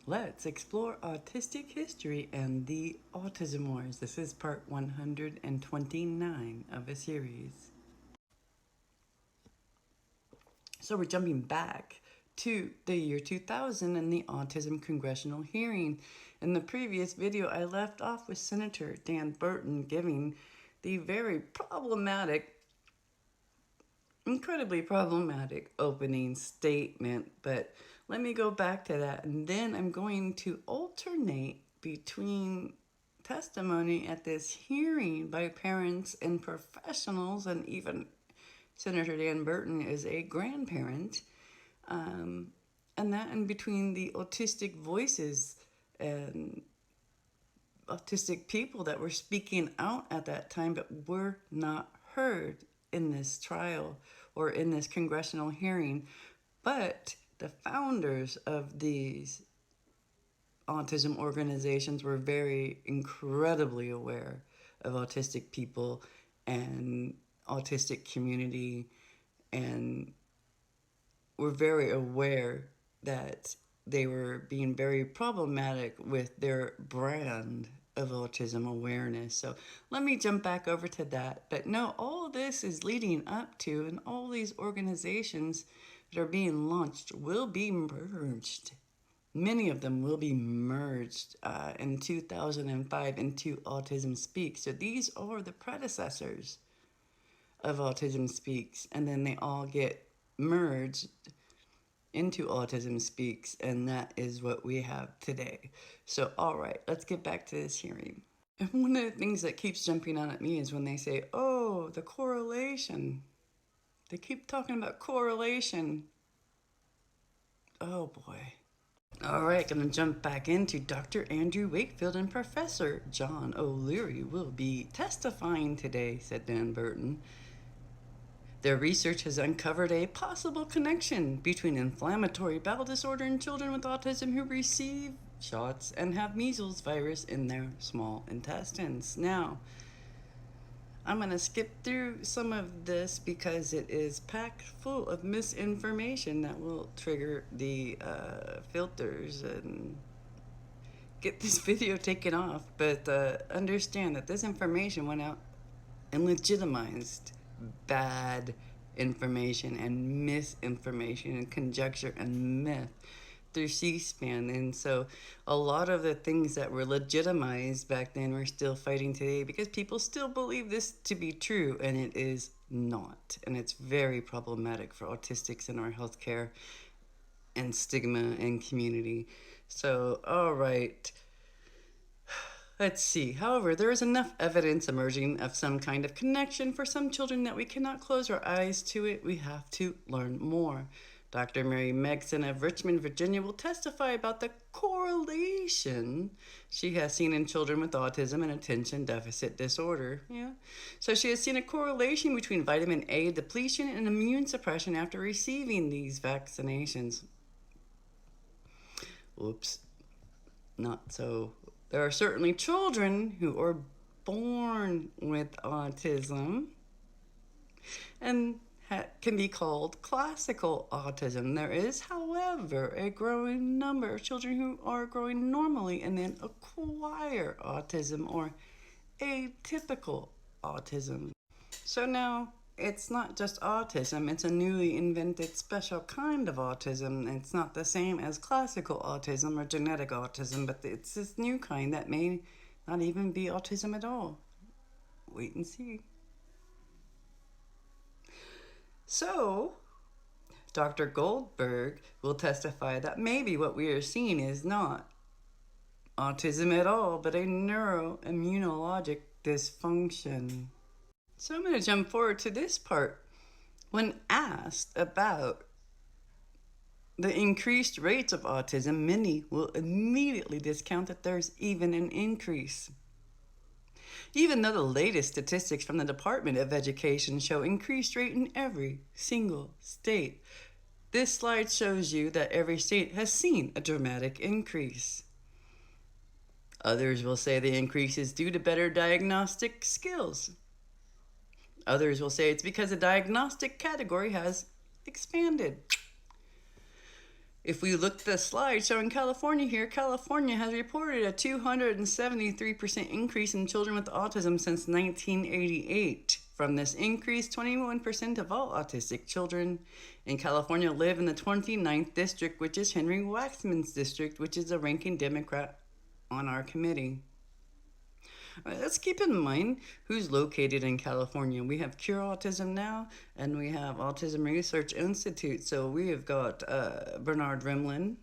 Let's explore autistic history and the Autism Wars. This is part 129 of a series. So we're jumping back to the year 2000 and the Autism Congressional hearing. In the previous video, I left off with Senator Dan Burton giving the very problematic, incredibly problematic opening statement, but let me go back to that, and then I'm going to alternate between testimony at this hearing by parents and professionals, and even Senator Dan Burton is a grandparent, and that in between the autistic voices and autistic people that were speaking out at that time but were not heard in this trial or in this congressional hearing. But the founders of these autism organizations were very incredibly aware of autistic people and autistic community, and were very aware that they were being very problematic with their brand of autism awareness. So let me jump back over to that. But no, all this is leading up to, and all these organizations that are being launched will be merged. Many of them will be merged in 2005 into Autism Speaks. So these are the predecessors of Autism Speaks, and then they all get merged into Autism Speaks, and that is what we have today. So, all right, let's get back to this hearing. And one of the things that keeps jumping out at me is when they say, oh, the correlation. They keep talking about correlation. Oh, boy. All right, going to jump back into Dr. Andrew Wakefield and Professor John O'Leary will be testifying today, said Dan Burton. Their research has uncovered a possible connection between inflammatory bowel disorder in children with autism who receive shots and have measles virus in their small intestines. Now, I'm going to skip through some of this because it is packed full of misinformation that will trigger the filters and get this video taken off. But understand that this information went out and legitimized bad information and misinformation and conjecture and myth through C-SPAN. And so a lot of the things that were legitimized back then we're still fighting today because people still believe this to be true, and it is not. And it's very problematic for autistics in our healthcare and stigma and community. So, all right. Let's see. However, there is enough evidence emerging of some kind of connection for some children that we cannot close our eyes to it. We have to learn more. Dr. Mary Megson of Richmond, Virginia will testify about the correlation she has seen in children with autism and attention deficit disorder. Yeah. So she has seen a correlation between vitamin A depletion and immune suppression after receiving these vaccinations. Whoops. Not so. There are certainly children who are born with autism and can be called classical autism. There is, however, a growing number of children who are growing normally and then acquire autism or atypical autism. So now, it's not just autism, it's a newly invented special kind of autism. It's not the same as classical autism or genetic autism, but it's this new kind that may not even be autism at all. Wait and see. So, Dr. Goldberg will testify that maybe what we are seeing is not autism at all, but a neuroimmunologic dysfunction. So I'm going to jump forward to this part. When asked about the increased rates of autism, many will immediately discount that there's even an increase. Even though the latest statistics from the Department of Education show increased rate in every single state, this slide shows you that every state has seen a dramatic increase. Others will say the increase is due to better diagnostic skills. Others will say it's because the diagnostic category has expanded. If we look at the slide showing California here, California has reported a 273% increase in children with autism since 1988. From this increase, 21% of all autistic children in California live in the 29th district, which is Henry Waxman's district, which is a ranking Democrat on our committee. Let's keep in mind who's located in California. We have Cure Autism Now, and we have Autism Research Institute. So we have got Bernard Rimlin,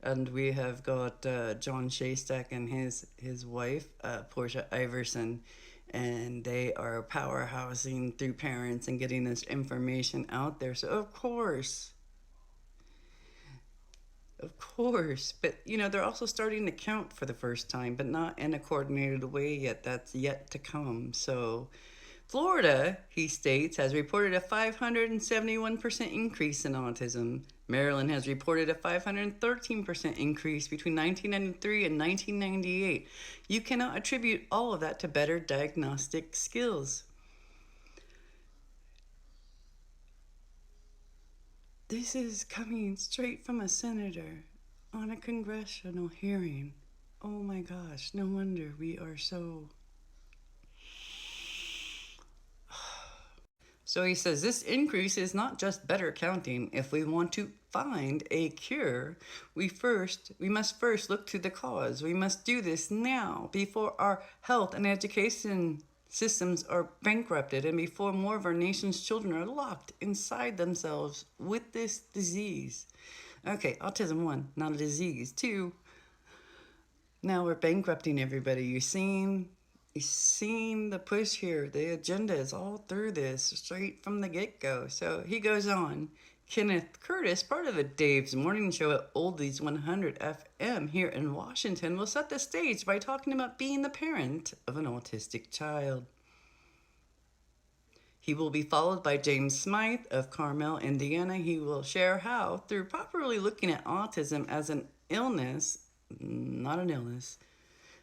and we have got John Shastak and his wife, Portia Iverson. And they are powerhousing through parents and getting this information out there. So of course, but they're also starting to count for the first time, but not in a coordinated way yet. That's yet to come. So, Florida, he states, has reported a 571% increase in autism. Maryland has reported a 513% increase between 1993 and 1998. You cannot attribute all of that to better diagnostic skills. This is coming straight from a senator on a congressional hearing. Oh my gosh, no wonder we are so... So he says this increase is not just better counting. If we want to find a cure, we must first look to the cause. We must do this now, before our health and education systems are bankrupted and before more of our nation's children are locked inside themselves with this disease. Okay, autism 1, not a disease. 2, now we're bankrupting everybody. You're seeing the push here. The agenda is all through this, straight from the get-go. So he goes on. Kenneth Curtis, part of a Dave's Morning Show at Oldies 100 FM here in Washington, will set the stage by talking about being the parent of an autistic child. He will be followed by James Smythe of Carmel, Indiana. He will share how, through properly looking at autism as an illness, not an illness,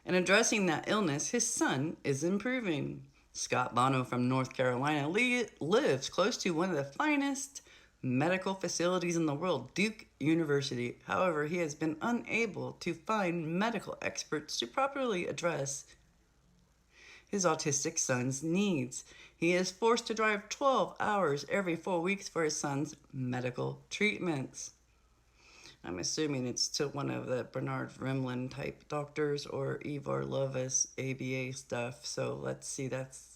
and addressing that illness, his son is improving. Scott Bono from North Carolina lives close to one of the finest medical facilities in the world, Duke University. However, he has been unable to find medical experts to properly address his autistic son's needs. He is forced to drive 12 hours every 4 weeks for his son's medical treatments. I'm assuming it's to one of the Bernard Rimlin type doctors or Ivor Lovis ABA stuff. So let's see, that's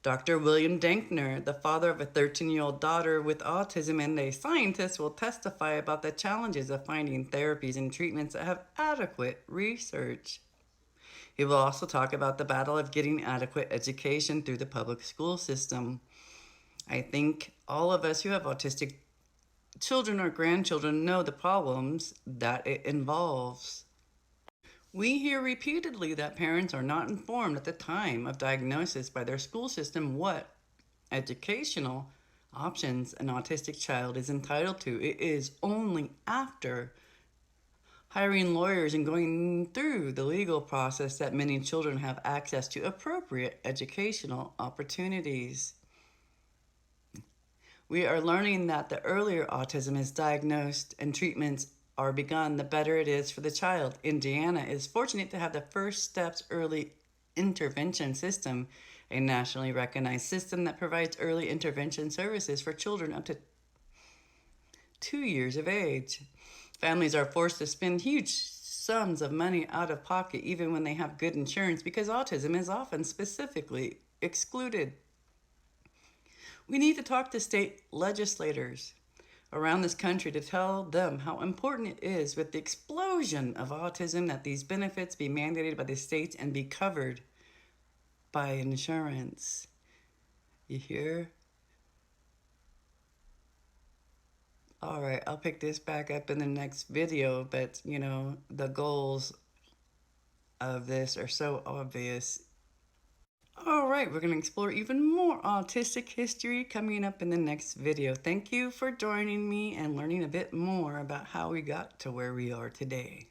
Dr. William Dankner, the father of a 13-year-old daughter with autism and a scientist, will testify about the challenges of finding therapies and treatments that have adequate research. He will also talk about the battle of getting adequate education through the public school system. I think all of us who have autistic children or grandchildren know the problems that it involves. We hear repeatedly that parents are not informed at the time of diagnosis by their school system what educational options an autistic child is entitled to. It is only after hiring lawyers and going through the legal process that many children have access to appropriate educational opportunities. We are learning that the earlier autism is diagnosed and treatments are begun, the better it is for the child. Indiana is fortunate to have the First Steps Early Intervention System, a nationally recognized system that provides early intervention services for children up to 2 years of age. Families are forced to spend huge sums of money out of pocket even when they have good insurance because autism is often specifically excluded. We need to talk to state legislators around this country to tell them how important it is with the explosion of autism that these benefits be mandated by the states and be covered by insurance. You hear? All right, I'll pick this back up in the next video, but the goals of this are so obvious. All right, we're going to explore even more autistic history coming up in the next video. Thank you for joining me and learning a bit more about how we got to where we are today.